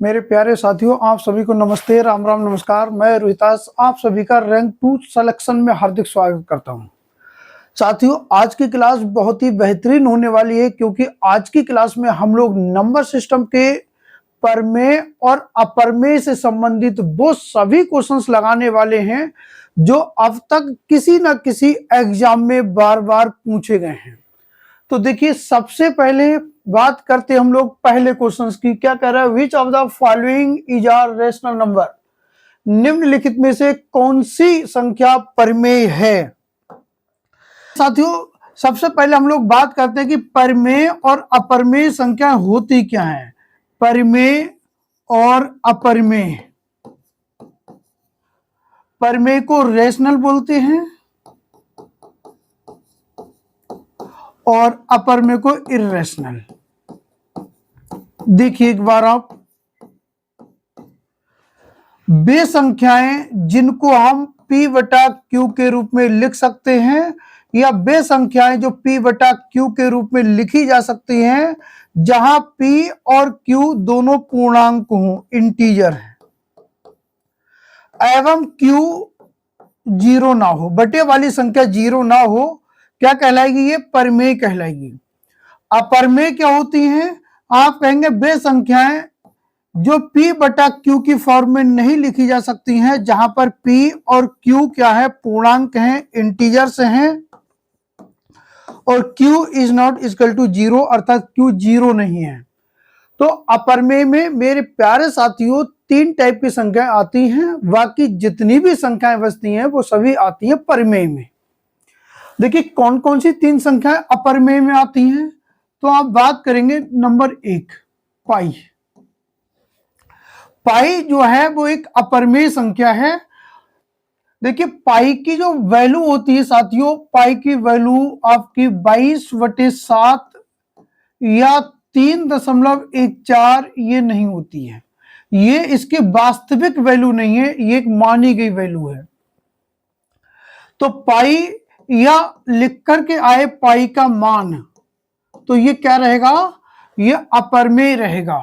मेरे प्यारे साथियों, आप सभी को नमस्ते, राम राम, नमस्कार। मैं रोहितास आप सभी का रैंक 2 सिलेक्शन में हार्दिक स्वागत करता हूं। साथियों, आज की क्लास बहुत ही बेहतरीन होने वाली है क्योंकि आज की क्लास में हम लोग नंबर सिस्टम के परमेय और अपरमेय से संबंधित वो सभी क्वेश्चंस लगाने वाले हैं जो अब तक किसी न किसी एग्जाम में बार बार पूछे गए हैं। तो देखिए, सबसे पहले बात करते हम लोग पहले क्वेश्चंस की। क्या कह रहा है? Which of the following is irrational number? निम्नलिखित में से कौन सी संख्या परमेय है? साथियों, सबसे पहले हम लोग बात करते हैं कि परमेय और अपरमेय संख्या होती क्या है। परमेय और अपरमेय, परमेय को रेशनल बोलते हैं और अपरमेय को इर्रेशनल। देखिए एक बार आप, वे संख्याएं जिनको हम P बटा Q के रूप में लिख सकते हैं या वे संख्याएं जो P बटा Q के रूप में लिखी जा सकती हैं जहां P और Q दोनों पूर्णांक हों, इंटीजर हैं, एवं Q जीरो ना हो, बटे वाली संख्या जीरो ना हो, क्या कहलाएगी? ये परमेय कहलाएगी। अपरमेय क्या होती हैं? आप कहेंगे वे संख्याएं जो P बटा Q की फॉर्म में नहीं लिखी जा सकती हैं, जहां पर P और Q क्या है? पूर्णांक हैं, इंटीजर्स हैं, और Q is not equal to zero, अर्थात Q जीरो नहीं है। तो अपरमेय में मेरे प्यारे साथियों 3 टाइप की संख्याएं आती हैं, बाकी जितनी भी संख्याएं बचती हैं वो सभी आती हैं परमेय में। देखिए कौन कौन सी 3 संख्याएं अपरमेय में आती हैं। तो आप बात करेंगे नंबर 1, पाई। पाई जो है वो एक अपरमेय संख्या है। देखिए पाई की जो वैल्यू होती है साथियों, पाई की वैल्यू आपकी 22/7 या 3.14 ये नहीं होती है। ये इसकी वास्तविक वैल्यू नहीं है, ये एक मानी गई वैल्यू है। तो पाई या लिख करके आए पाई का मान, तो ये क्या रहेगा? ये अपरमेय रहेगा।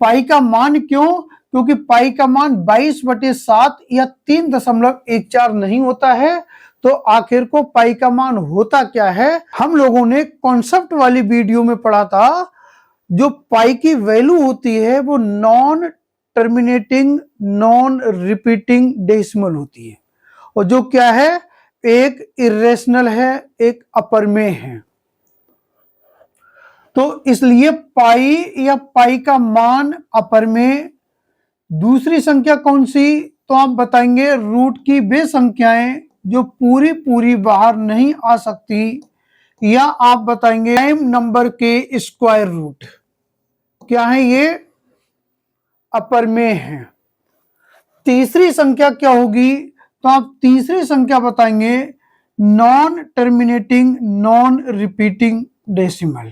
पाई का मान क्यों? क्योंकि पाई का मान 22/7 या 3.14 नहीं होता है। तो आखिर को पाई का मान होता क्या है? हम लोगों ने कॉन्सेप्ट वाली वीडियो में पढ़ा था, जो पाई की वैल्यू होती है वो non terminating non repeating decimal होती है, और जो क्या है? एक इरेशनल है, एक अपरमेय है। तो इसलिए पाई या पाई का मान अपरमेय। दूसरी संख्या कौन सी? तो आप बताएंगे रूट की वे संख्याएं जो पूरी पूरी बाहर नहीं आ सकती, या आप बताएंगे प्राइम नंबर के स्क्वायर रूट। क्या है ये? अपरमेय है। तीसरी संख्या क्या होगी? तो आप तीसरी संख्या बताएंगे non terminating non repeating decimal.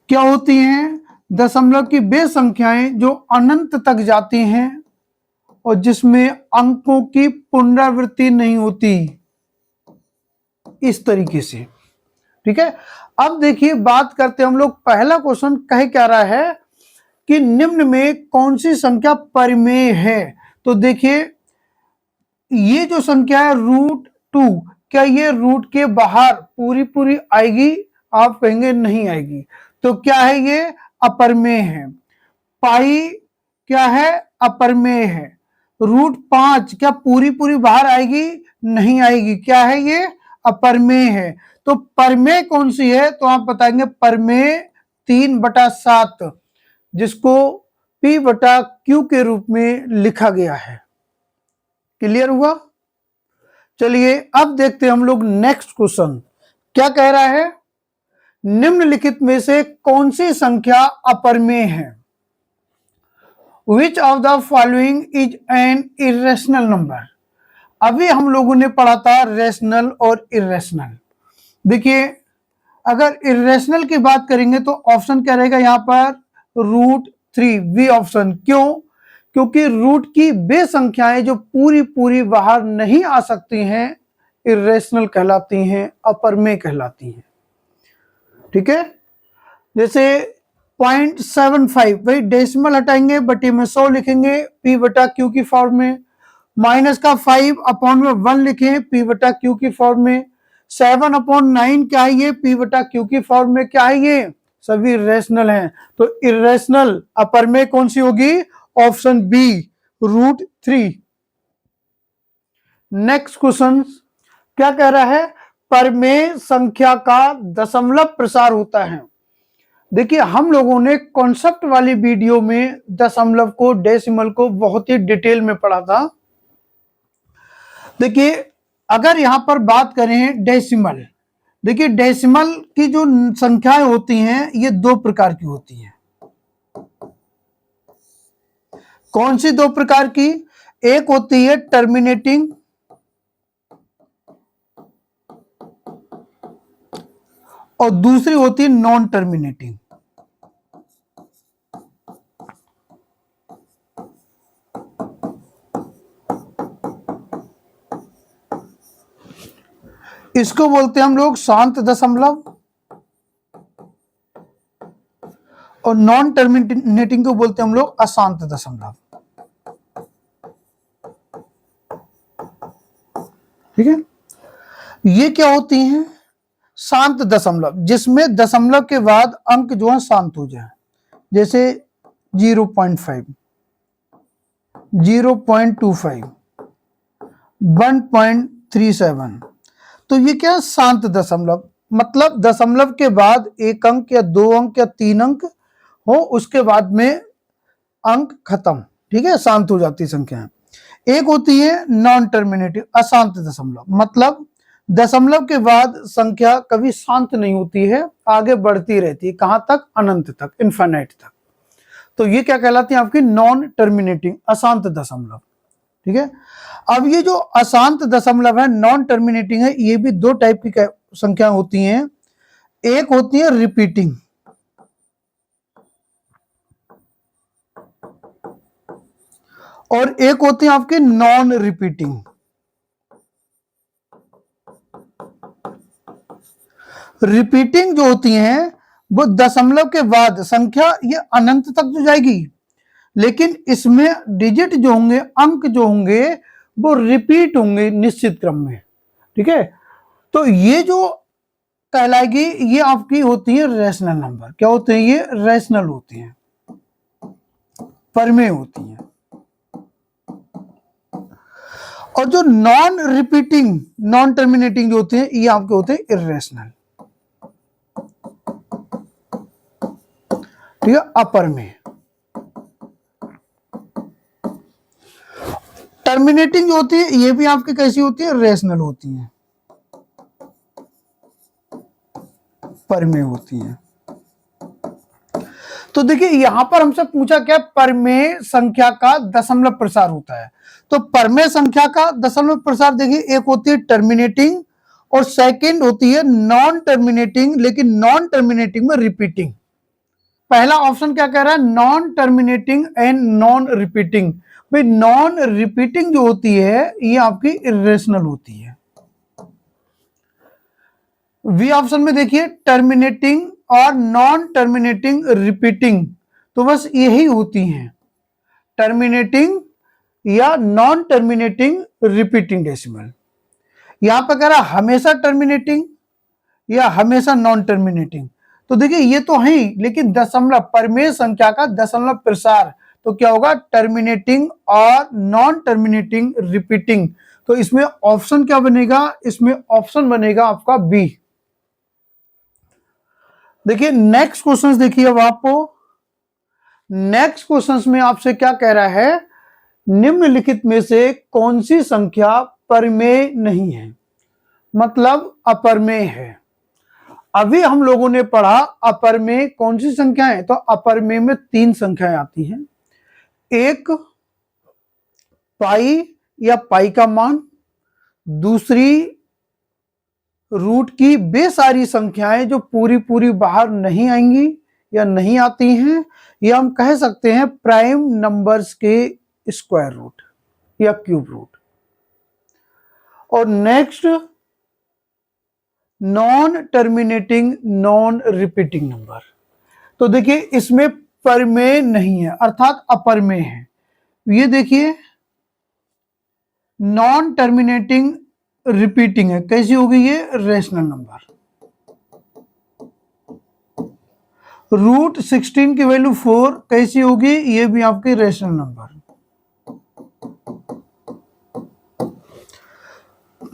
क्या होती हैं? दशमलव की वे संख्याएं जो अनंत तक जाती हैं और जिसमें अंकों की पुनरावृत्ति नहीं होती, इस तरीके से। ठीक है, अब देखिए बात करते हैं हम लोग। पहला क्वेश्चन कह क्या रहा है कि निम्न में कौन सी संख्या परमेय है? तो देखिए ये जो संख्या है √2, क्या ये रूट के बाहर पूरी पूरी आएगी? आप कहेंगे नहीं आएगी। तो क्या है? ये अपरमेय है। पाई क्या है? अपरमेय है। √5 क्या पूरी पूरी बाहर आएगी? नहीं आएगी। क्या है? ये अपरमेय है। तो परमेय कौन सी है? तो आप बताएंगे परमेय 3/7, जिसको P बटा Q के रूप में लिखा गया है। क्लियर हुआ? चलिए अब देखते हैं हम लोग नेक्स्ट क्वेश्चन। क्या कह रहा है? निम्नलिखित में से कौन सी संख्या अपरमेय है? Which of the following is an irrational number? अभी हम लोगों ने पढ़ा था रेशनल और इरेशनल। देखिए अगर इरेशनल की बात करेंगे तो ऑप्शन क्या रहेगा यहाँ पर? √3, बी ऑप्शन। क्यों? क्योंकि रूट की वे संख्याएं जो पूरी पूरी बाहर नहीं आ सकती हैं इरेशनल कहलाती हैं, अपरमेय कहलाती हैं। ठीक है, जैसे 0.75, भाई डेसिमल हटाएंगे बटे में 100 लिखेंगे P बटा Q की फॉर्म में, माइनस का 5 अपॉन में 1 लिखें P बटा Q की फॉर्म में, 7 अपॉन 9 क्या है ये P बटा Q की फॉर्म में, क्या है ये सभी रेशनल हैं, तो इरेशनल अपर में कौन सी होगी, ऑप्शन बी √3। नेक्स्ट क्वेश्चन क्या कह रहा है, परमेय संख्या का दशमलव प्रसार होता है। देखिए हम लोगों ने कॉन्सेप्ट वाली वीडियो में दशमलव को, डेसिमल को बहुत ही डिटेल में पढ़ा था। देखिए अगर यहां पर बात करें डेसिमल, देखिए डेसिमल की जो संख्याएं होती हैं ये दो प्रकार की होती हैं। कौन सी दो प्रकार की, एक होती है टर्मिनेटिंग और दूसरी होती है नॉन टर्मिनेटिंग। इसको बोलते हैं हम लोग शांत दशमलव और नॉन टर्मिनेटिंग को बोलते हैं हम लोग अशांत दशमलव। ठीक है, ये क्या होती हैं, शांत दशमलव, जिसमें दशमलव के बाद अंक जो है शांत हो जाए, जैसे 0.5, 0.25, 1.37, तो ये क्या शांत दशमलव, मतलब दशमलव के बाद एक अंक या दो अंक या तीन अंक हो, उसके बाद में अंक खत्म। ठीक है, शांत हो जाती संख्या। एक होती है नॉन टर्मिनेटिव अशांत दशमलव, मतलब दशमलव के बाद संख्या कभी शांत नहीं होती है, आगे बढ़ती रहती है, कहां तक, अनंत तक, इनफाइनाइट तक। तो ये क्या कहलाती है आपकी नॉन टर्मिनेटिंग अशांत दशमलव। ठीक है, अब ये जो अशांत दशमलव है, नॉन टर्मिनेटिंग है, ये भी दो टाइप की संख्या होती हैं। एक होती है रिपीटिंग और एक होती है आपकी नॉन रिपीटिंग। रिपीटिंग जो होती हैं वो दशमलव के बाद संख्या ये अनंत तक तो जाएगी, लेकिन इसमें डिजिट जो होंगे, अंक जो होंगे वो रिपीट होंगे निश्चित क्रम में। ठीक है, तो ये जो कहलाएगी ये आपकी होती है रैशनल नंबर। क्या होते हैं ये, रैशनल होती हैं, परमेय होती हैं। और जो नॉन रिपीटिंग नॉन टर्मिनेटिंग जो होते हैं ये आपके होते हैं इरेशनल। ठीक है, अपरमेय। टर्मिनेटिंग जो होती है ये भी आपकी कैसी होती है, रेशनल होती है, परमेय होती है। तो देखिए यहां पर हमसे पूछा क्या, परमेय संख्या का दशमलव प्रसार होता है। तो परमेय संख्या का दशमलव प्रसार देखिए, एक होती है टर्मिनेटिंग और सेकंड होती है नॉन टर्मिनेटिंग, लेकिन नॉन टर्मिनेटिंग में रिपीटिंग। पहला ऑप्शन क्या कह रहा है, non terminating and non repeating. भाई नॉन रिपीटिंग जो होती है ये आपकी इरेशनल होती है। बी ऑप्शन में देखिए टर्मिनेटिंग और नॉन टर्मिनेटिंग रिपीटिंग, तो बस यही होती हैं, टर्मिनेटिंग या नॉन टर्मिनेटिंग रिपीटिंग डेसिमल। यहां पर कह रहा हमेशा टर्मिनेटिंग या हमेशा नॉन टर्मिनेटिंग, तो देखिए ये तो है ही, लेकिन दशमलव परमेय संख्या का दशमलव प्रसार, तो क्या होगा, टर्मिनेटिंग और नॉन टर्मिनेटिंग रिपीटिंग। तो इसमें ऑप्शन क्या बनेगा, इसमें ऑप्शन बनेगा आपका बी। देखिए नेक्स्ट क्वेश्चन देखिए, अब आपको नेक्स्ट क्वेश्चन में आपसे क्या कह रहा है, निम्नलिखित में से कौन सी संख्या परमेय नहीं है, मतलब अपरमेय है। अभी हम लोगों ने पढ़ा अपरमेय कौन सी संख्या है, तो अपरमेय में तीन संख्याएं आती हैं, एक पाई या पाई का मान, दूसरी रूट की वे सारी संख्याएं जो पूरी पूरी बाहर नहीं आएंगी या नहीं आती हैं, या हम कह सकते हैं प्राइम नंबर्स के स्क्वायर रूट या क्यूब रूट। और next non terminating non repeating number. तो देखिए इसमें परिमेय नहीं है अर्थात अपरिमेय है। ये देखिए नॉन टर्मिनेटिंग रिपीटिंग है, कैसी होगी ये? Rational number. √16 की वैल्यू 4 कैसी होगी? ये भी आपकी रेशनल नंबर।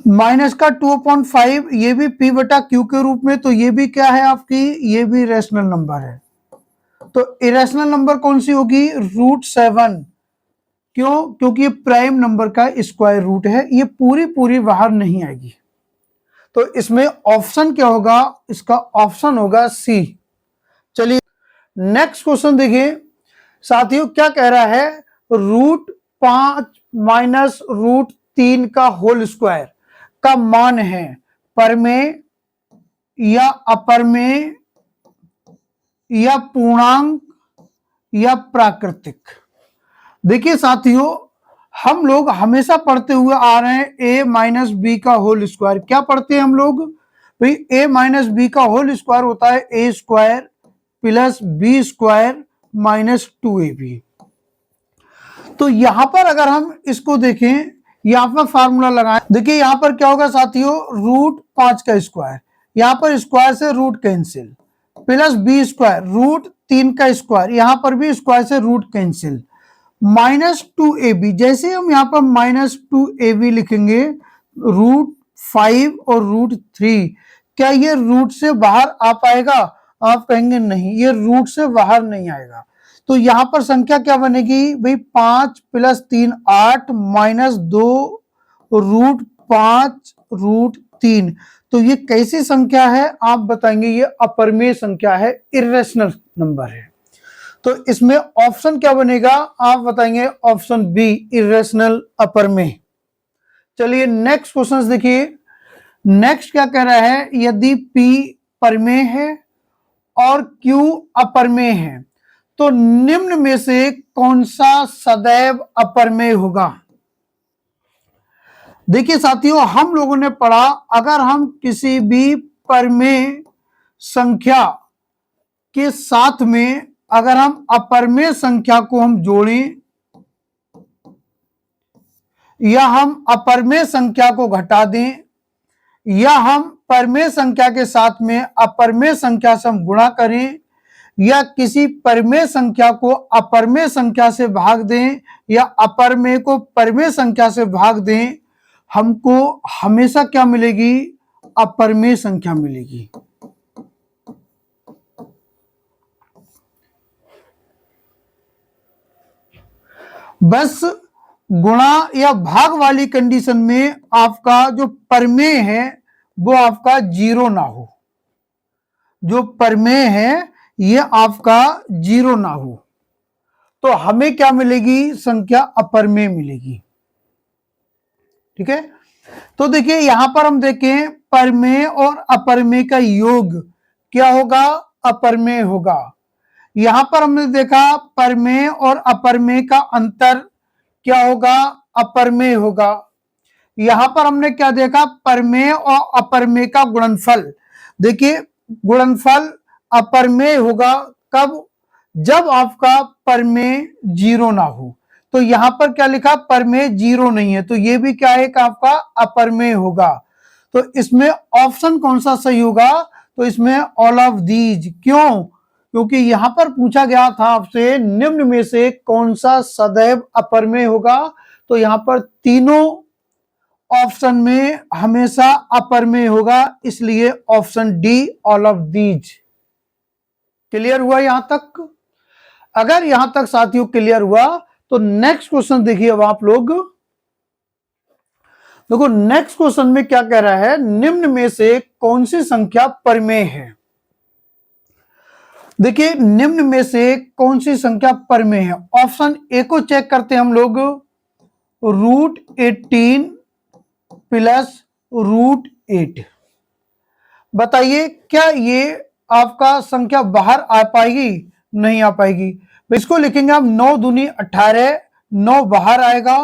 माइनस का 2/5 ये भी p/q के रूप में, तो ये भी क्या है आपकी? ये भी रेशनल नंबर है। तो इरेशनल नंबर कौन सी होगी? √7। क्यों? क्योंकि ये प्राइम नंबर का स्क्वायर रूट है, ये पूरी बाहर नहीं आएगी। तो इसमें ऑप्शन क्या होगा? इसका ऑप्शन होगा सी। चलिए नेक्स्ट क्वेश्चन देखिए साथियों, क्या कह रहा है? √5 माइनस √3 का होल स्क्वायर का मान है परिमेय या अपरिमेय या पूर्णांक या प्राकृतिक। देखिए साथियों, हम लोग हमेशा पढ़ते हुए आ रहे हैं a माइनस बी का होल स्क्वायर। क्या पढ़ते हैं हम लोग भाई? a माइनस बी का होल स्क्वायर होता है a square plus B square minus 2ab। तो यहां पर अगर हम इसको देखें, यहां पर फार्मूला लगाएं, देखिए यहां पर क्या होगा साथियों? √5 का स्क्वायर, यहां पर स्क्वायर से root cancel, plus B square √3 का स्क्वायर, यहां पर भी स्क्वायर से रूट कैंसिल, माइनस 2ab। जैसे हम यहाँ पर माइनस 2ab लिखेंगे, √5 और √3, क्या ये रूट से बाहर आ पाएगा? आप कहेंगे नहीं, ये रूट से बाहर नहीं आएगा। तो यहां पर संख्या क्या बनेगी भाई? 5 + 3 8 माइनस 2 √5 √3। तो ये कैसी संख्या है? आप बताएंगे ये अपरिमेय संख्या है, इरेशनल नंबर है। तो इसमें ऑप्शन क्या बनेगा? आप बताएंगे ऑप्शन बी, इरेशनल अपरिमेय। चलिए नेक्स्ट क्वेश्चन देखिए। नेक्स्ट क्या कह रहा है? यदि P परिमेय है और Q अपरिमेय है तो निम्न में से कौन सा सदैव अपरिमेय होगा? देखिए साथियों, हम लोगों ने पढ़ा, अगर हम किसी भी परिमेय संख्या के साथ में अगर हम अपरिमेय संख्या को हम जोड़ें या हम अपरिमेय संख्या को घटा दें या हम परिमेय संख्या के साथ में अपरिमेय संख्या से हम गुणा करें या किसी परिमेय संख्या को अपरिमेय संख्या से भाग दें या अपरिमेय को परिमेय संख्या से भाग दें, हमको हमेशा क्या मिलेगी? अपरिमेय संख्या मिलेगी। बस गुणा या भाग वाली कंडीशन में आपका जो परिमेय है वो आपका 0 ना हो, जो परिमेय है ये आपका 0 ना हो, तो हमें क्या मिलेगी? संख्या अपरिमेय मिलेगी। ठीक है, तो देखिए यहां पर हम देखें परिमेय और अपरिमेय का योग क्या होगा? अपरिमेय होगा। यहां पर हमने देखा परिमेय और अपरिमेय का अंतर क्या होगा? अपरिमेय होगा। यहां पर हमने क्या देखा? परिमेय और अपरिमेय का गुणनफल। देखिए गुणनफल अपरिमेय होगा कब? जब आपका परिमेय 0 ना हो। तो यहां पर क्या लिखा? परिमेय 0 नहीं है, तो ये भी क्या है कि आपका अपरिमेय होगा। तो इसमें ऑप्शन कौन सा सही होगा? तो इसमें ऑल ऑफ दीज। क्यों? क्योंकि यहां पर पूछा गया था आपसे निम्न में से कौन सा सदैव अपरिमेय होगा, तो यहां पर तीनों ऑप्शन में हमेशा अपरिमेय होगा, इसलिए option D, all of these. Clear हुआ यहां तक? अगर यहां तक साथियों क्लियर हुआ तो नेक्स्ट क्वेश्चन देखिए। अब आप लोग देखो नेक्स्ट क्वेश्चन में क्या कह रहा है? निम्न में से कौन सी संख्या परिमेय है? देखिए निम्न में से कौन सी संख्या परिमेय है? ऑप्शन ए को चेक करते हैं हम लोग। √18 प्लस √8। बताइए क्या ये आपका संख्या बाहर आ पाएगी? नहीं आ पाएगी। इसको लिखेंगे हम 9 दूनी 18, 9 बाहर आएगा,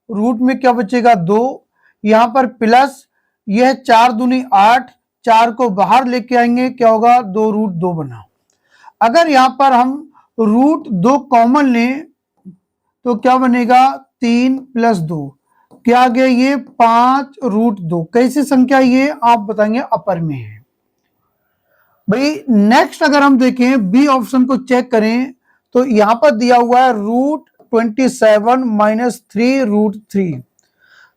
रूट में क्या बचेगा? 2, यहां पर प्लस, यह 4 दूनी 8, 4 को बाहर लेके आएंगे, क्या होगा? 2 √2 बना। अगर यहां पर हम रूट 2 कॉमन लें तो क्या बनेगा 3 + 2, क्या आ गया ये 5√2। कैसी संख्या ये आप बताएंगे अपर में है भाई। नेक्स्ट अगर हम देखें बी ऑप्शन को चेक करें तो यहां पर दिया हुआ है √27 - 3√3।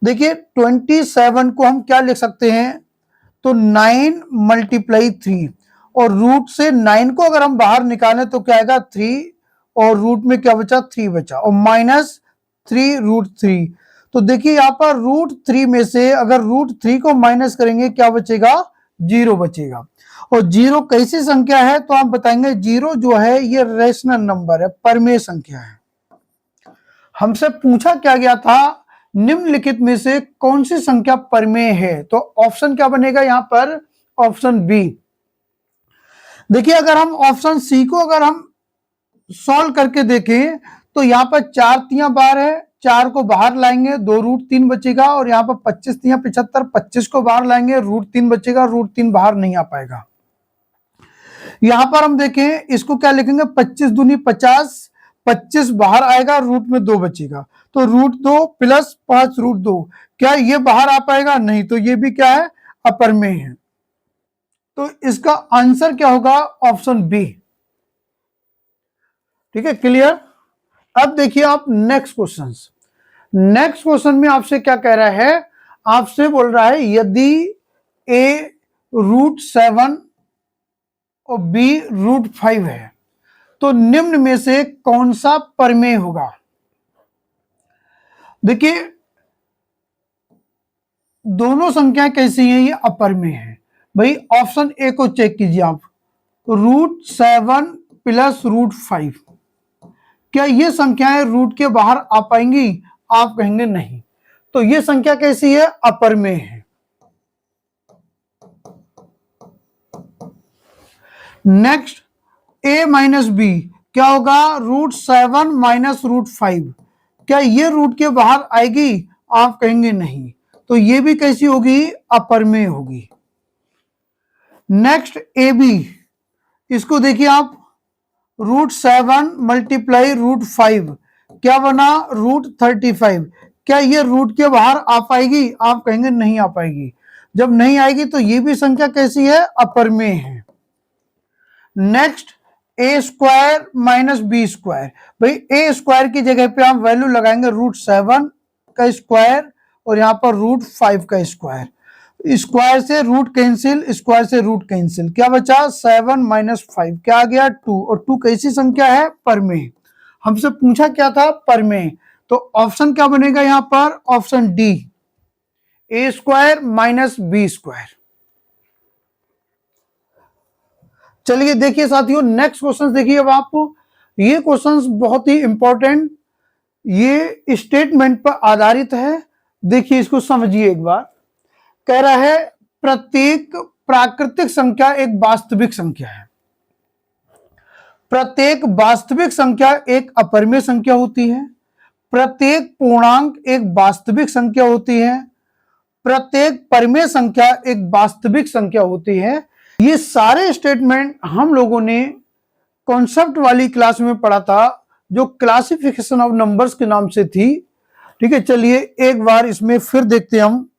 देखिए 27 को हम क्या लिख सकते हैं, तो 9 × 3, और रूट से 9 को अगर हम बाहर निकालें तो क्या आएगा 3, और रूट में क्या बचा 3 बचा, और -3√3। तो देखिए यहां पर √3 में से अगर √3 को माइनस करेंगे क्या बचेगा, 0 बचेगा। और 0 कैसी संख्या है, तो आप बताएंगे 0 जो है ये रेशनल नंबर है, परमेय संख्या है। हमसे पूछा क्या गया था, निम्नलिखित में से कौन सी संख्या परमेय है, तो ऑप्शन क्या बनेगा यहां पर, ऑप्शन बी। देखिए अगर हम ऑप्शन सी को अगर हम सॉल्व करके देखें तो यहां पर 4 × 12 है, 4 को बाहर लाएंगे, 2√3 बचेगा, और यहाँ पर 25 × 75, 25 को बाहर लाएंगे, √3 बचेगा, √3 बाहर नहीं आ पाएगा। यहां पर हम देखें इसको क्या लिखेंगे, 25 दूनी 50, 25 बाहर आएगा, रूट में 2 बचेगा, तो √2 + 5√2, क्या ये बाहर आ पाएगा, नहीं, तो ये भी क्या है, अपर में है। तो इसका आंसर क्या होगा, ऑप्शन बी। ठीक है, क्लियर। अब देखिए आप नेक्स्ट क्वेश्चन। नेक्स्ट क्वेश्चन में आपसे क्या कह रहा है, आपसे बोल रहा है यदि a √7 और b √5 है तो निम्न में से कौन सा परमेय होगा। देखिए दोनों संख्याएं कैसी हैं, ये अपरमेय है भाई। ऑप्शन ए को चेक कीजिए आप, √7 + √5, क्या ये संख्याएं रूट के बाहर आ पाएंगी, आप कहेंगे नहीं, तो ये संख्या कैसी है, अपरमेय है। नेक्स्ट a - b क्या होगा, √7 - √5, क्या ये रूट के बाहर आएगी, आप कहेंगे नहीं, तो ये भी कैसी होगी, अपरमेय होगी। नेक्स्ट ab, इसको देखिए आप, √7 × √5 क्या बना, √35, क्या ये रूट के बाहर आ पाएगी, आप कहेंगे नहीं आ पाएगी। जब नहीं आएगी तो ये भी संख्या कैसी है, अपरमेय है। नेक्स्ट a² - b², भाई a² की जगह पे हम वैल्यू लगाएंगे √7 का स्क्वायर और यहां पर √5 का स्क्वायर, स्क्वायर से रूट कैंसिल, स्क्वायर से रूट कैंसिल, क्या बचा 7 - 5, क्या आ गया 2, और 2 कैसी संख्या है, परमेय। हमसे पूछा क्या था, परमेय, तो ऑप्शन क्या बनेगा यहां पर, ऑप्शन डी, a² - b²। चलिए देखिए साथियों नेक्स्ट क्वेश्चन देखिए अब आप, ये क्वेश्चंस बहुत ही इंपॉर्टेंट, ये स्टेटमेंट पर आधारित है। देखिए इसको समझिए एक बार। कह रहा है प्रत्येक प्राकृतिक संख्या एक वास्तविक संख्या है, प्रत्येक वास्तविक संख्या एक अपरमेय संख्या होती है, प्रत्येक पूर्णांक एक वास्तविक संख्या होती है, प्रत्येक परमेय संख्या एक वास्तविक संख्या होती है। ये सारे स्टेटमेंट हम लोगों ने कॉन्सेप्ट वाली क्लास में पढ़ा था, जो क्लासिफिकेशन ऑफ नंबर्स के नाम से थी। ठीक है, चलिए एक बार इसमें फिर देखते हैं हम।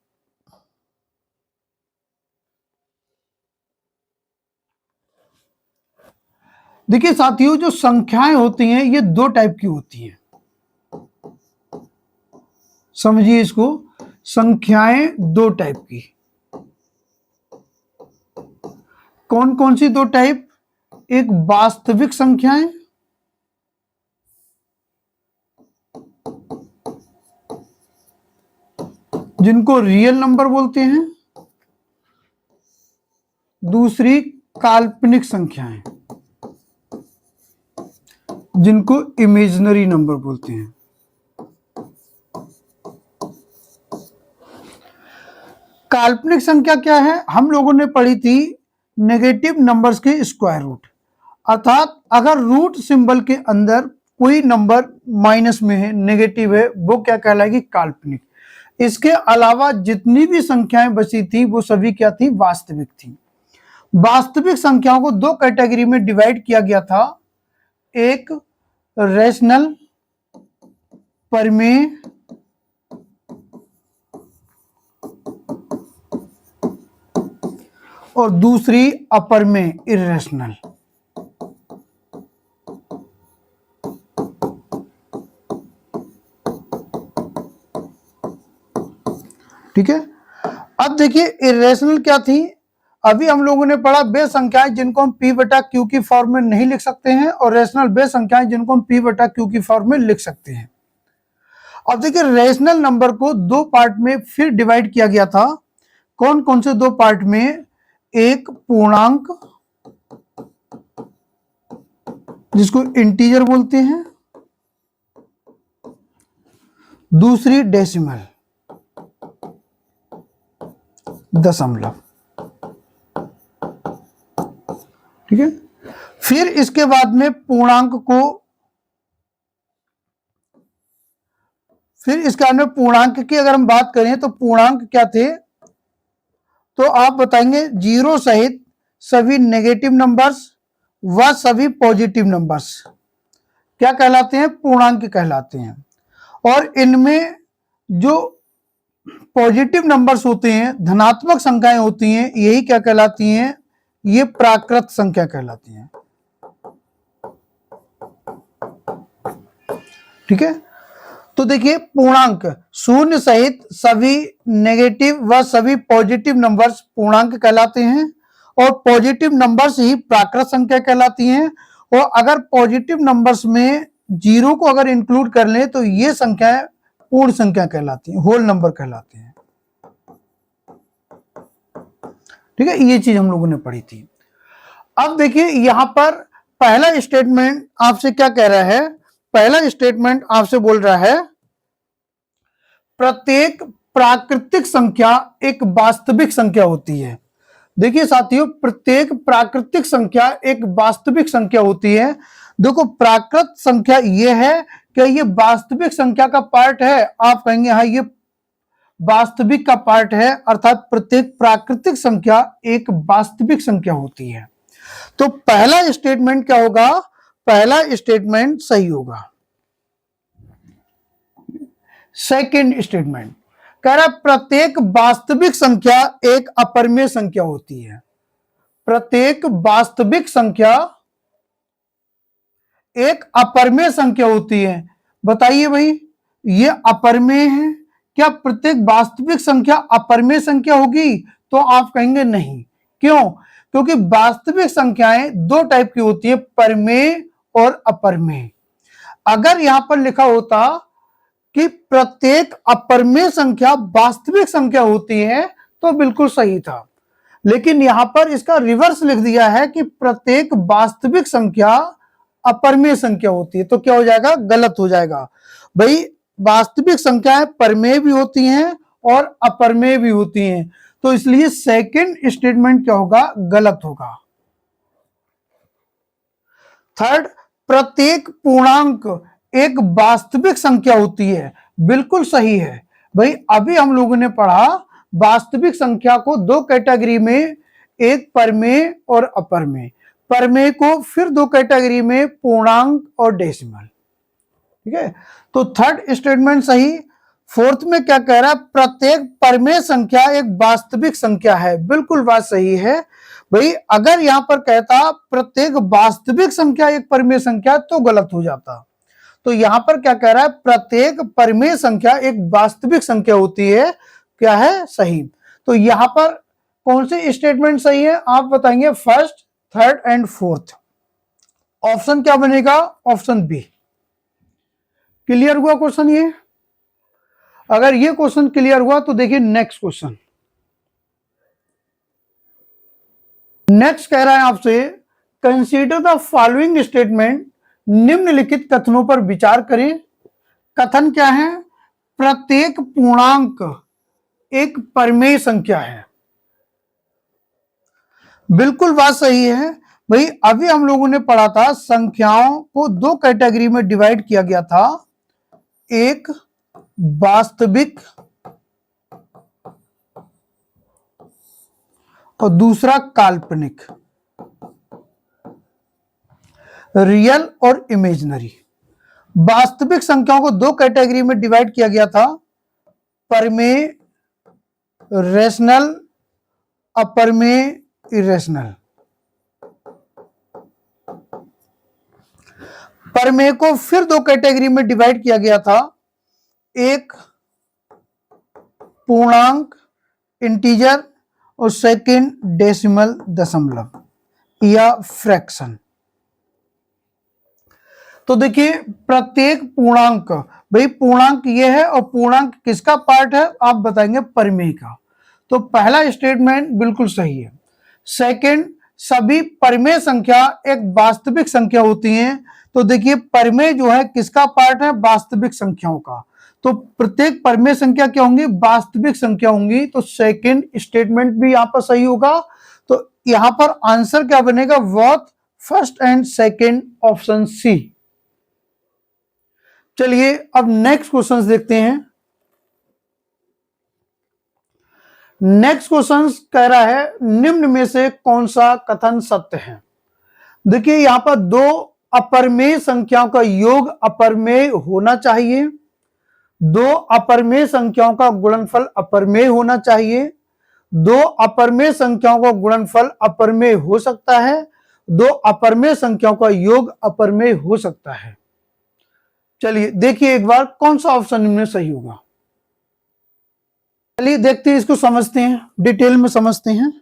देखिए साथियों, जो संख्याएं होती हैं ये 2 टाइप की होती हैं, समझिए इसको, संख्याएं 2 टाइप की। कौन कौन सी 2 टाइप, एक वास्तविक संख्याएं जिनको रियल नंबर बोलते हैं, दूसरी काल्पनिक संख्याएं जिनको इमेजिनरी नंबर बोलते हैं। काल्पनिक संख्या क्या है, हम लोगों ने पढ़ी थी नेगेटिव नंबर्स के स्क्वायर रूट, अर्थात अगर रूट सिंबल के अंदर कोई नंबर माइनस में है, नेगेटिव है, वो क्या कहलाएगी, काल्पनिक। इसके अलावा जितनी भी संख्याएं बची थी वो सभी क्या थी, वास्तविक थी। वास्तविक संख्याओं को दो कैटेगरी में डिवाइड किया गया था, एक रेशनल परिमेय और दूसरी अपरमेय इर्रेशनल। ठीक है, अब देखिए इर्रेशनल क्या थी। अभी हम लोगों ने पढ़ा वे संख्याएं जिनको हम p बटा q की फॉर्म में नहीं लिख सकते हैं, और रेशनल वे संख्याएं जिनको हम p बटा q की फॉर्म में लिख सकते हैं। अब देखिए रेशनल नंबर को दो पार्ट में फिर डिवाइड किया गया था। कौन कौन से दो पार्ट में? एक पूर्णांक जिसको इंटीजर बोलते हैं, दूसरी डेसिमल दशमलव। ठीक है, फिर इसके बाद में पूर्णांक की अगर हम बात करें तो पूर्णांक क्या थे? तो आप बताएंगे जीरो सहित सभी नेगेटिव नंबर्स व सभी पॉजिटिव नंबर्स क्या कहलाते हैं? पूर्णांक कहलाते हैं। और इनमें जो पॉजिटिव नंबर्स होते हैं, धनात्मक संख्याएं होती हैं, यही क्या कहलाती हैं? ये प्राकृत संख्या कहलाती हैं। ठीक है, तो देखिए पूर्णांक शून्य सहित सभी नेगेटिव व सभी पॉजिटिव नंबर्स पूर्णांक कहलाते हैं, और पॉजिटिव नंबर्स ही प्राकृत संख्या कहलाती हैं। और अगर पॉजिटिव नंबर्स में जीरो को अगर इंक्लूड कर लें तो ये संख्याएं पूर्ण संख्या कहलाती हैं, होल नंबर कहलाते हैं। ठीक है, ये चीज हम लोगों ने पढ़ी थी। अब देखिए यहां पर पहला स्टेटमेंट आपसे क्या कह रहा है? पहला स्टेटमेंट आपसे बोल रहा है प्रत्येक प्राकृतिक संख्या एक वास्तविक संख्या होती है। देखिए साथियों, प्रत्येक प्राकृतिक संख्या एक वास्तविक संख्या होती है। देखो प्राकृत संख्या ये है, क्या ये वास्तविक संख्या का पार्ट है? आप कहेंगे हाँ ये वास्तविक का पार्ट है, अर्थात प्रत्येक प्राकृतिक संख्या एक वास्तविक संख्या होती है। तो पहला स्टेटमेंट क्या होगा? पहला स्टेटमेंट सही होगा। सेकंड स्टेटमेंट कह रहा प्रत्येक वास्तविक संख्या एक अपरिमेय संख्या होती है। प्रत्येक वास्तविक संख्या एक अपरिमेय संख्या होती है। बताइए भाई, ये अपरिमेय है, क्या प्रत्येक वास्तविक संख्या अपरिमेय संख्या होगी? तो आप कहेंगे नहीं। क्यों? क्योंकि वास्तविक संख्याएं दो टाइप की होती है, परिमेय और अपरिमेय। अगर यहां पर लिखा होता कि प्रत्येक अपरिमेय संख्या वास्तविक संख्या होती है तो बिल्कुल सही था, लेकिन यहां पर इसका रिवर्स लिख दिया है कि प्रत्येक वास्तविक संख्या अपरिमेय संख्या होती है, तो क्या हो जाएगा? गलत हो जाएगा। भाई वास्तविक संख्याएं परिमेय भी होती हैं और अपरिमेय भी होती हैं, तो इसलिए सेकंड स्टेटमेंट क्या होगा? गलत होगा। थर्ड, प्रत्येक पूर्णांक एक वास्तविक संख्या होती है, बिल्कुल सही है। भाई अभी हम लोगों ने पढ़ा वास्तविक संख्या को दो कैटेगरी में, एक परिमेय और अपरिमेय। परिमेय को फिर दो कैटेगरी में, पूर्णांक और डेसिमल। ठीक है, तो थर्ड स्टेटमेंट सही। फोर्थ में क्या कह रहा है? प्रत्येक परिमेय संख्या एक वास्तविक संख्या है, बिल्कुल बात सही है। भाई अगर यहां पर कहता प्रत्येक वास्तविक संख्या एक परिमेय संख्या तो गलत हो जाता। तो यहां पर क्या कह रहा है? प्रत्येक परिमेय संख्या एक वास्तविक संख्या होती है, क्या है? सही। तो यहां पर कौन से स्टेटमेंट सही है आप बताएंगे? First, third and fourth. Option क्या बनेगा? Option B. क्लियर हुआ क्वेश्चन ये? अगर ये क्वेश्चन क्लियर हुआ तो देखिए नेक्स्ट क्वेश्चन। नेक्स्ट कह रहा है आपसे कंसीडर द फॉलोइंग स्टेटमेंट, निम्नलिखित कथनों पर विचार करें। कथन क्या है? प्रत्येक पूर्णांक एक परिमेय संख्या है, बिल्कुल बात सही है। भाई अभी हम लोगों ने पढ़ा था संख्याओं को दो कैटेगरी में डिवाइड किया गया था, एक वास्तविक और दूसरा काल्पनिक, रियल और इमेजिनरी। वास्तविक संख्याओं को दो कैटेगरी में डिवाइड किया गया था, परमेय रेशनल, अपरमेय इरेशनल। परमेय को फिर दो कैटेगरी में डिवाइड किया गया था, एक पूर्णांक इंटीजर और सेकंड डेसिमल दशमलव या फ्रैक्शन। तो देखिए प्रत्येक पूर्णांक, भाई पूर्णांक ये है और पूर्णांक किसका पार्ट है आप बताएंगे, परमेय का। तो पहला स्टेटमेंट बिल्कुल सही है। सेकंड, सभी परमेय संख्या एक वास्तविक संख्या होती हैं। तो देखिए परमेय जो है किसका पार्ट है, वास्तविक संख्याओं का। तो प्रत्येक परमेय संख्या क्या होंगी, वास्तविक संख्या होंगी। तो सेकंड स्टेटमेंट भी यहां पर सही होगा। तो यहां पर आंसर क्या बनेगा, both first and second, option C. चलिए अब नेक्स्ट क्वेश्चन देखते हैं। नेक्स्ट क्वेश्चन कह रहा है निम्न में से कौन सा कथन सत्य है। देखिए यहां पर दो अपरमेय संख्याओं का योग अपरमेय होना चाहिए, दो अपरमेय संख्याओं का गुणनफल अपरमेय होना चाहिए, दो अपरमेय संख्याओं का गुणनफल अपरमेय हो सकता है, दो अपरमेय संख्याओं का योग अपरमेय हो सकता है। चलिए देखिए एक बार कौन सा ऑप्शन इनमें सही होगा। चलिए देखते हैं, इसको समझते हैं, डिटेल में समझते हैं।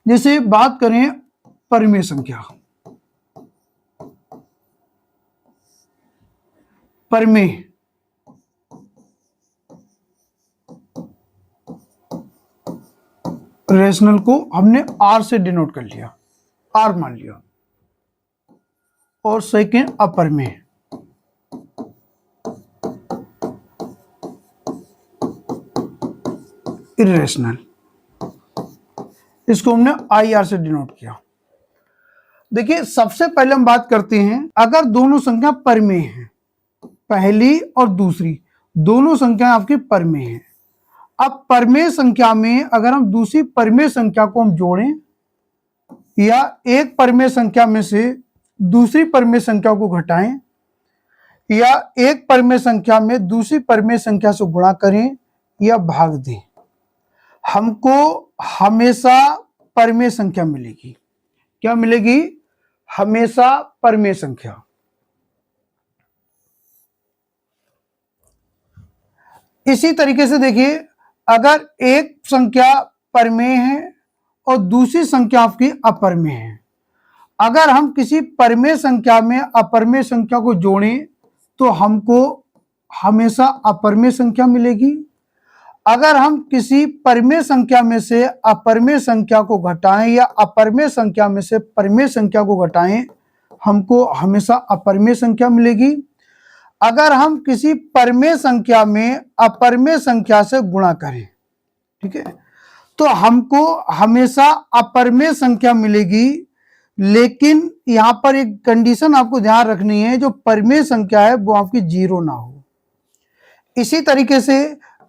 जैसे बात करें परमेय संख्या, परमेय रेशनल को हमने आर से डिनोट कर लिया, आर मान लिया, और सेकेंड अपरमेय इरेशनल, इसको हमने आई आर से डिनोट किया। देखिए सबसे पहले हम बात करते हैं, अगर दोनों संख्या परमेय हैं, पहली और दूसरी दोनों संख्या आपकी परमेय हैं। अब परमेय संख्या में अगर हम दूसरी परमेय संख्या को हम जोड़ें या एक परमेय संख्या में से दूसरी परमेय संख्या को घटाएं या एक परमेय संख्या में दूसरी परमेय संख्या से गुणा करें या भाग दें, हमको हमेशा परमेय संख्या मिलेगी। क्या मिलेगी, हमेशा परमेय संख्या। इसी तरीके से देखिए अगर एक संख्या परमेय है और दूसरी संख्या आपकी अपरमेय है, अगर हम किसी परमेय संख्या में अपरमेय संख्या को जोड़ें तो हमको हमेशा अपरमेय संख्या मिलेगी। अगर हम किसी परमेय संख्या में से अपरमेय संख्या को घटाएं या अपरमेय संख्या में से परमेय संख्या को घटाएं, हमको हमेशा अपरमेय संख्या मिलेगी। अगर हम किसी परमेय संख्या में अपरमेय संख्या से गुणा करें, ठीक है, तो हमको हमेशा अपरमेय संख्या मिलेगी। लेकिन यहां पर एक कंडीशन आपको ध्यान रखनी है, जो परमेय संख्या है वो आपकी जीरो ना हो। इसी तरीके से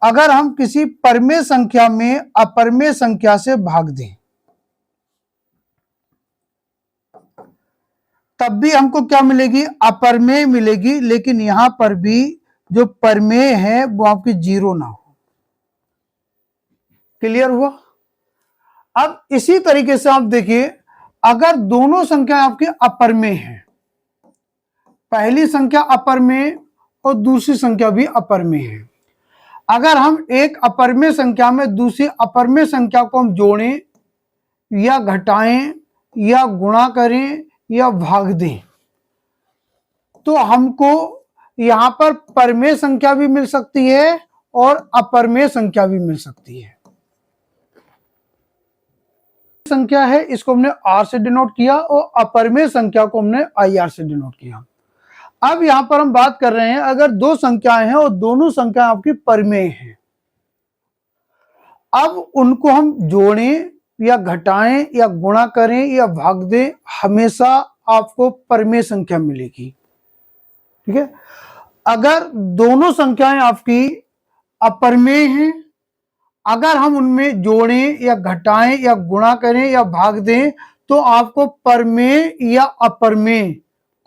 अगर हम किसी परमेय संख्या में अपरमेय संख्या से भाग दें तब भी हमको क्या मिलेगी, अपरमेय मिलेगी। लेकिन यहां पर भी जो परमेय है वो आपकी जीरो ना हो। क्लियर हुआ। अब इसी तरीके से आप देखिए अगर दोनों संख्या आपकी अपरमेय है, पहली संख्या अपरमेय और दूसरी संख्या भी अपरमेय है, अगर हम एक अपरमेय संख्या में दूसरी अपरमेय संख्या को हम जोड़ें या घटाएं या गुणा करें या भाग दें, तो हमको यहां पर परमेय संख्या भी मिल सकती है और अपरमेय संख्या भी मिल सकती है। संख्या है इसको हमने आर से डिनोट किया और अपरमेय संख्या को हमने आई आर से डिनोट किया। अब यहां पर हम बात कर रहे हैं अगर दो संख्याएं हैं और दोनों संख्याएं आपकी परमेय हैं, अब उनको हम जोड़ें या घटाएं या गुणा करें या भाग दें, हमेशा आपको परमेय संख्या मिलेगी। ठीक है। अगर दोनों संख्याएं आपकी अपरमेय हैं, अगर हम उनमें जोड़ें या घटाएं या गुणा करें या भाग दें तो आपको परमेय या अपरमेय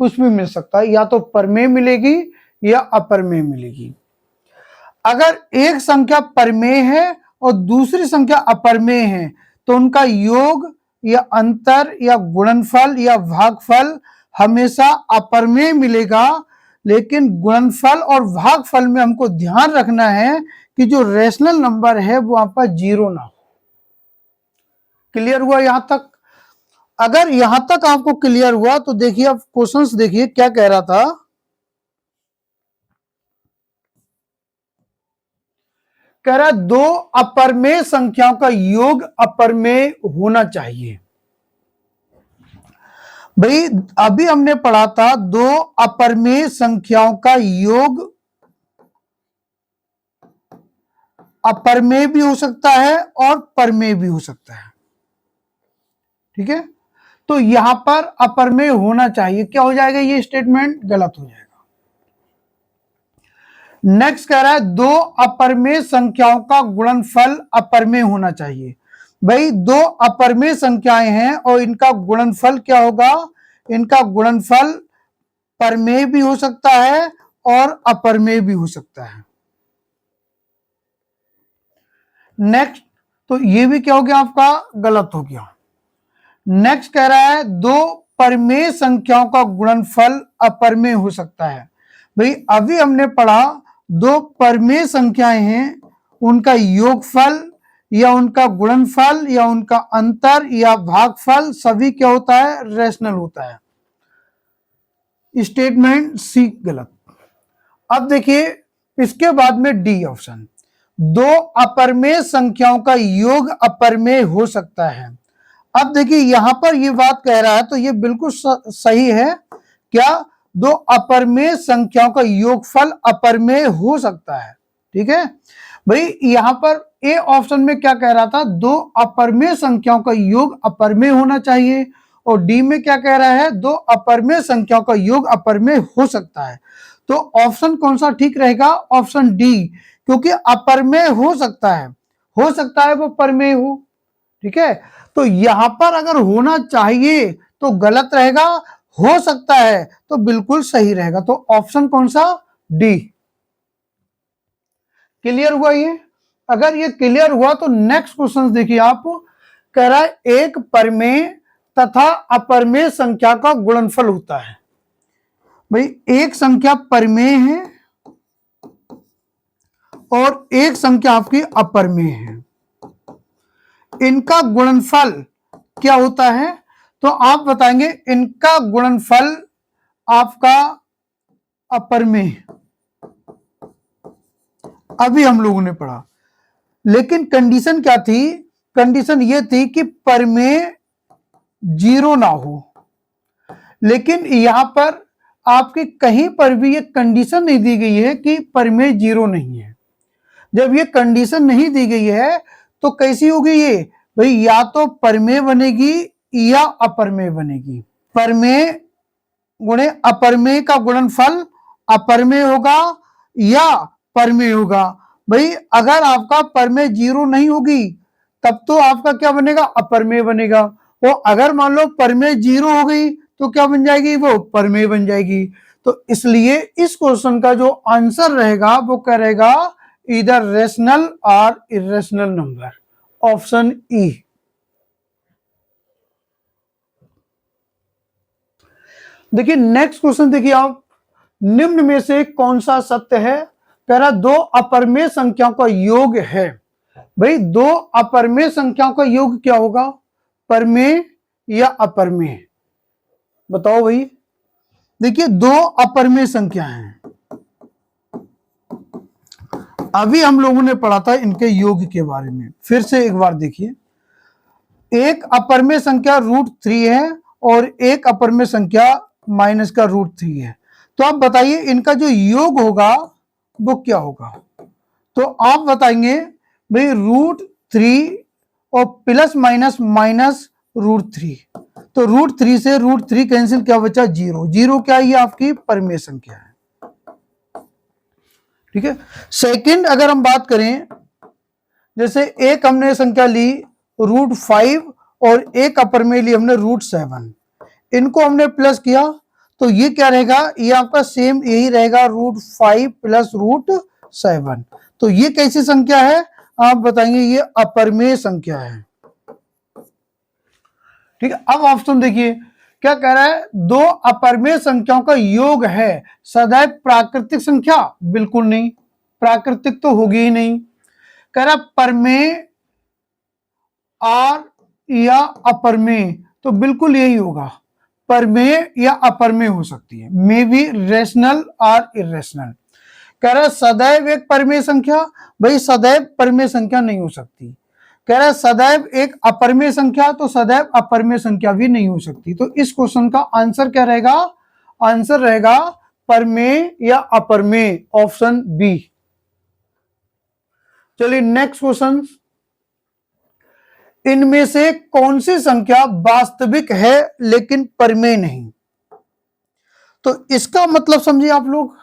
कुछ भी मिल सकता है, या तो परमेय मिलेगी या अपरमेय मिलेगी। अगर एक संख्या परमेय है और दूसरी संख्या अपरमेय है तो उनका योग या अंतर या गुणनफल या भागफल हमेशा अपरमेय मिलेगा। लेकिन गुणनफल और भागफल में हमको ध्यान रखना है कि जो रेशनल नंबर है वो आपका जीरो ना हो। क्लियर हुआ यहां तक? अगर यहां तक आपको क्लियर हुआ तो देखिए, आप क्वेश्चंस देखिए क्या कह रहा था। कह रहा है दो अपरमेय संख्याओं का योग अपरमेय होना चाहिए। भाई अभी हमने पढ़ा था दो अपरमेय संख्याओं का योग अपरमेय भी हो सकता है और परमेय भी हो सकता है। ठीक है, तो यहां पर अपरमेय होना चाहिए, क्या हो जाएगा, ये स्टेटमेंट गलत हो जाएगा। नेक्स्ट कह रहा है दो अपरमेय संख्याओं का गुणनफल अपरमेय होना चाहिए। भाई दो अपरमेय संख्याएं हैं और इनका गुणनफल क्या होगा, इनका गुणनफल परमेय भी हो सकता है और अपरमेय भी हो सकता है। नेक्स्ट, तो ये भी क्या हो गया, आपका गलत हो गया। नेक्स्ट कह रहा है दो परमेय संख्याओं का गुणनफल अपरमेय हो सकता है। भाई अभी हमने पढ़ा दो परमेय संख्याएं हैं, उनका योगफल या उनका गुणनफल या उनका अंतर या भागफल सभी क्या होता है, रेशनल होता है। स्टेटमेंट सी गलत। अब देखिए इसके बाद में डी ऑप्शन, दो अपरमेय संख्याओं का योग अपरमेय हो सकता है। अब देखिए यहां पर ये बात कह रहा है तो ये बिल्कुल सही है। क्या दो अपरमेय संख्याओं का योगफल अपरमेय हो सकता है। ठीक है भाई, यहां पर ए ऑप्शन में क्या कह रहा था, दो अपरमेय संख्याओं का योग अपरमेय होना चाहिए, और डी में क्या कह रहा है, दो अपरमेय संख्याओं का योग अपरमेय हो सकता है। तो ऑप्शन कौन सा ठीक रहेगा, ऑप्शन डी, क्योंकि अपरमेय हो सकता है वो परमेय हो। ठीक है, तो यहां पर अगर होना चाहिए तो गलत रहेगा, हो सकता है तो बिल्कुल सही रहेगा। तो ऑप्शन कौन सा, डी। क्लियर हुआ ये? अगर ये क्लियर हुआ तो नेक्स्ट क्वेश्चन देखिए आप, कह रहा है एक परमेय तथा अपरमेय संख्या का गुणनफल होता है। भाई एक संख्या परमेय है और एक संख्या आपकी अपरमेय है, इनका गुणनफल क्या होता है, तो आप बताएंगे इनका गुणनफल आपका अपरमेय। अभी हम लोगों ने पढ़ा, लेकिन कंडीशन क्या थी, कंडीशन ये थी कि परमेय जीरो ना हो। लेकिन यहां पर आपकी कहीं पर भी ये कंडीशन नहीं दी गई है कि परमेय जीरो नहीं है। जब ये कंडीशन नहीं दी गई है तो कैसी होगी ये, भाई या तो परमेय बनेगी या अपरमेय बनेगी। परमेय गुणे अपरमेय का गुणनफल अपरमेय होगा या परमेय होगा। भाई अगर आपका परमेय जीरो नहीं होगी तब तो आपका क्या बनेगा, अपरमेय बनेगा। वो अगर मान लो परमेय जीरो हो गई तो क्या बन जाएगी, वो परमेय बन जाएगी। तो इसलिए इस क्वेश्चन का जो आंसर रहेगा वो क्या रहेगा, इधर रेशनल और इरेशनल नंबर, ऑप्शन ई। देखिए नेक्स्ट क्वेश्चन देखिए आप, निम्न में से कौन सा सत्य है। कह रहा दो अपरमेय संख्याओं का योग है। भाई दो अपरमेय संख्याओं का योग क्या होगा, परमेय या अपरमेय, बताओ भाई। देखिए दो अपरमेय संख्या हैं, अभी हम लोगों ने पढ़ा था इनके योग के बारे में, फिर से एक बार देखिए। एक अपरमेय संख्या √3 है और एक अपरमेय संख्या माइनस का √3 है। तो आप बताइए इनका जो योग होगा वो क्या होगा। तो आप बताएंगे भाई √3 और प्लस माइनस माइनस √3, तो √3 से √3 कैंसिल, क्या बचा, जीरो। जीरो क्या है, ये आपकी परमेय संख्या है। ठीक है। सेकंड अगर हम बात करें, जैसे एक हमने संख्या ली √5 और एक अपर में ली हमने √7, इनको हमने प्लस किया तो ये क्या रहेगा, ये आपका सेम यही रहेगा √5 प्लस √7। तो ये कैसी संख्या है आप बताएंगे, ये अपरमेय संख्या है। ठीक है। अब ऑप्शन देखिए क्या कह रहा है, दो अपरमेय संख्याओं का योग है सदैव प्राकृतिक संख्या, बिल्कुल नहीं, प्राकृतिक तो होगी ही नहीं। कह रहा परमेय और या अपरमेय, तो बिल्कुल यही होगा, परमेय या अपरमेय हो सकती है, मे बी रेशनल और इरेशनल। कह रहा है सदैव एक परमेय संख्या, भाई सदैव परमेय संख्या नहीं हो सकती। कह रहा है सदैव एक अपरमेय संख्या, तो सदैव अपरमेय संख्या भी नहीं हो सकती। तो इस क्वेश्चन का आंसर क्या रहेगा, आंसर रहेगा परमेय या अपरमेय, ऑप्शन बी। चलिए नेक्स्ट क्वेश्चन, इनमें से कौन सी संख्या वास्तविक है लेकिन परमेय नहीं। तो इसका मतलब समझिए आप लोग,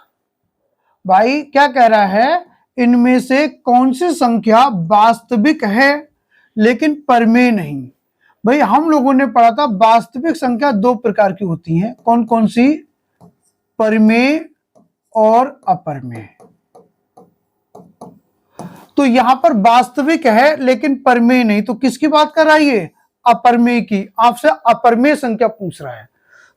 भाई क्या कह रहा है, इनमें से कौन सी संख्या वास्तविक है लेकिन परमेय नहीं। भाई हम लोगों ने पढ़ा था वास्तविक संख्या दो प्रकार की होती हैं, कौन कौन सी, परमेय और अपरमेय। तो यहां पर वास्तविक है लेकिन परमेय नहीं, तो किसकी बात कर रहा है ये, अपरमेय की। आपसे अपरमेय संख्या पूछ रहा है,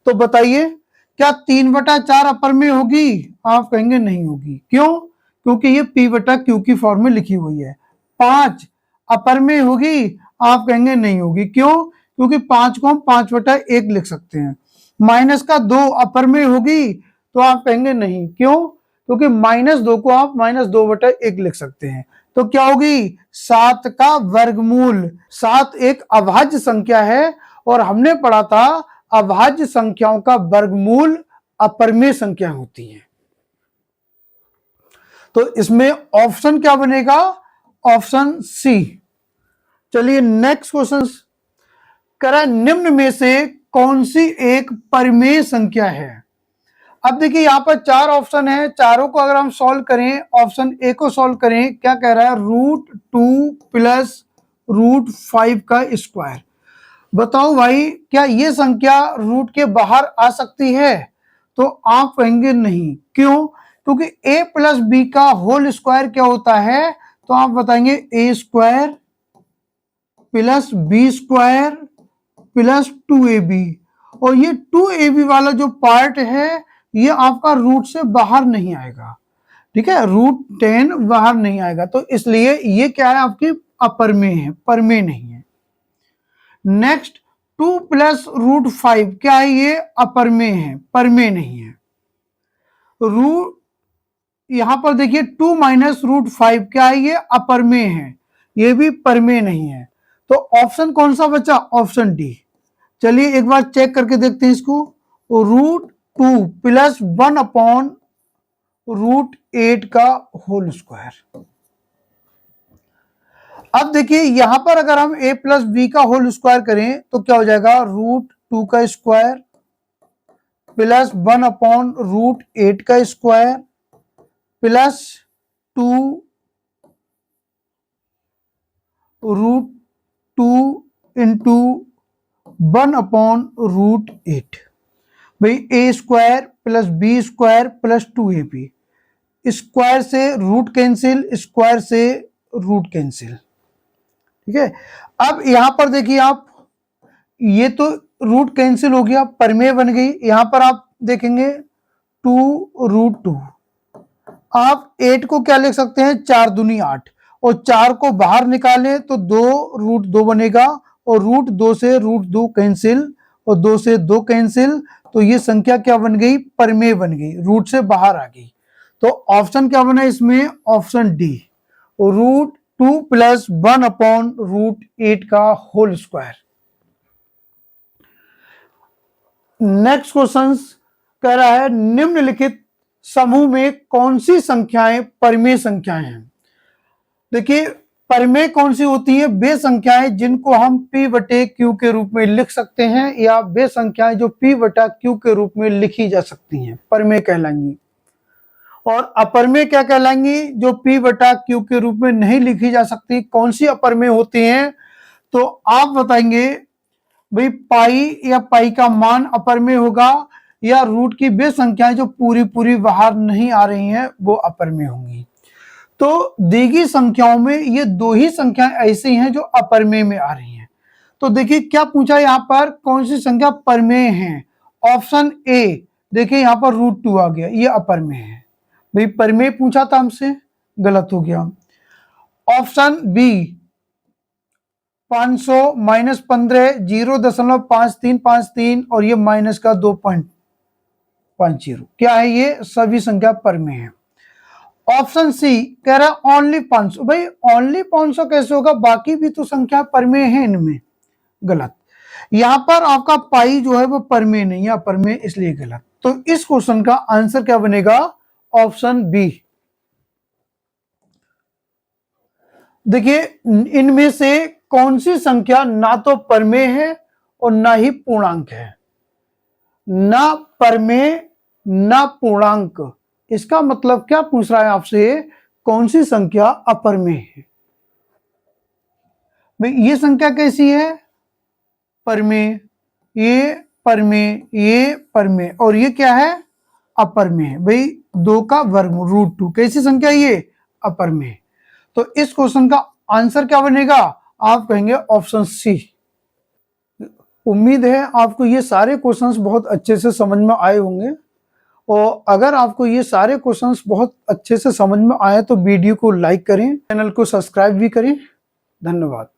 तो बताइए क्या 3/4 अपरमेय होगी, आप कहेंगे नहीं होगी। क्यों, क्योंकि ये P/Q की फॉर्म में लिखी हुई है। 5 अपरमेय होगी, आप कहेंगे नहीं होगी। क्यों, क्योंकि 5 को हम 5/1 लिख सकते हैं। -2 अपरमेय होगी, तो आप कहेंगे नहीं। क्यों, क्योंकि -2 को आप -2/1 लिख सकते हैं। तो क्या होगी, 7 का वर्गमूल। 7 एक अभाज्य संख्या है और हमने पढ़ा था अभाज्य संख्याओं का वर्गमूल अपरमेय संख्या होती है। तो इसमें ऑप्शन क्या बनेगा, ऑप्शन सी। चलिए नेक्स्ट क्वेश्चन, करा निम्न में से कौन सी एक परमेय संख्या है। अब देखिए यहां पर 4 ऑप्शन है, चारों को अगर हम सॉल्व करें, ऑप्शन ए को सॉल्व करें, क्या कह रहा है, √2 प्लस √5 का स्क्वायर। बताओ भाई क्या ये संख्या रूट के बाहर आ सकती है, तो आप कहेंगे नहीं। क्यों, क्योंकि a प्लस बी का होल स्क्वायर क्या होता है, तो आप बताएंगे a² plus b² plus 2ab। और ये 2ab वाला जो पार्ट है ये आपका रूट से बाहर नहीं आएगा, ठीक है, √10 बाहर नहीं आएगा, तो इसलिए ये क्या है, आपकी अपरमेय है, परमेय नहीं है। नेक्स्ट 2 प्लस √5 क्या है, ये अपरमेय है, परमेय नहीं है। रूट यहां पर देखिए 2 माइनस √5 क्या है, ये अपरमेय है, ये भी परमेय नहीं है। तो ऑप्शन कौन सा बचा, ऑप्शन डी। चलिए एक बार चेक करके देखते हैं इसको, √2 प्लस 1/√8 का होल स्क्वायर। अब देखिए यहां पर अगर हम a प्लस बी का होल स्क्वायर करें तो क्या हो जाएगा, √2 का स्क्वायर प्लस 1/√8 का स्क्वायर प्लस 2√2 इंटू 1/√8। भाई a² plus b² plus 2ab, square से रूट कैंसिल, स्क्वायर से रूट कैंसिल, ठीक है। अब यहां पर देखिए आप, ये तो रूट कैंसिल हो गया, परमेय बन गई। यहां पर आप देखेंगे 2√2, आप 8 को क्या लिख सकते हैं, 4 दूनी 8, और 4 को बाहर निकालें तो 2√2 बनेगा, और √2 से √2 कैंसिल और 2 से 2 कैंसिल, तो ये संख्या क्या बन गई, परमेय बन गई, रूट से बाहर आ गई। तो ऑप्शन क्या बना इसमें, ऑप्शन डी, √2 प्लस 1/√8 का होल स्क्वायर। नेक्स्ट क्वेश्चन कह रहा है निम्नलिखित समूह में कौन सी संख्याएं परमेय संख्याएं हैं। देखिए परमेय कौन सी होती है, वे संख्याएं जिनको हम P/Q के रूप में लिख सकते हैं, या वे संख्याएं जो P/Q के रूप में लिखी जा सकती हैं, परमेय कहलाएंगी। और अपरमेय क्या कहलाएंगी? जो P बटा Q के रूप में नहीं लिखी जा सकती। कौन सी अपरमेय होती हैं? तो आप बताएंगे भाई पाई या पाई का मान अपरमेय होगा, या रूट की वे संख्याएं जो पूरी पूरी बाहर नहीं आ रही हैं वो अपरमेय होंगी। तो दी गई संख्याओं में ये दो ही संख्याएं ऐसी हैं जो अपरमेय में आ रही हैं। तो देखिए क्या पूछा यहाँ पर, कौन सी संख्या परमेय है? ऑप्शन ए, देखिए यहाँ पर √2 आ गया, ये अपरमेय है। भाई परमेय पूछा था हमसे, गलत हो गया। ऑप्शन बी 500 -15 0.5353 और ये माइनस का 2.50, क्या है ये? सभी संख्या परमेय है। ऑप्शन सी कह रहा है ओनली 500। भाई ओनली 500 कैसे होगा? बाकी भी तो संख्या परमेय है इनमें। गलत। यहां पर आपका पाई जो है वो परमेय नहीं है, अपरमेय, इसलिए गलत। तो इस क्वेश्चन का आंसर क्या बनेगा? Option B. देखिए इनमें से कौन सी संख्या ना तो परमेय है और ना ही पूर्णांक है? ना परमेय ना पूर्णांक, इसका मतलब क्या पूछ रहा है आपसे? कौन सी संख्या अपरमेय है? भाई ये संख्या कैसी है? परमेय, ये परमेय, ये परमेय, और ये क्या है? अपरमेय। भाई 2 का वर्गमूल √2, कैसी संख्या ये? अपरमेय। तो इस क्वेश्चन का आंसर क्या बनेगा? आप कहेंगे ऑप्शन सी। उम्मीद है आपको ये सारे क्वेश्चंस बहुत अच्छे से समझ में आए होंगे, और अगर आपको ये सारे क्वेश्चंस बहुत अच्छे से समझ में आए तो वीडियो को लाइक करें, चैनल को सब्सक्राइब भी करें। धन्यवाद।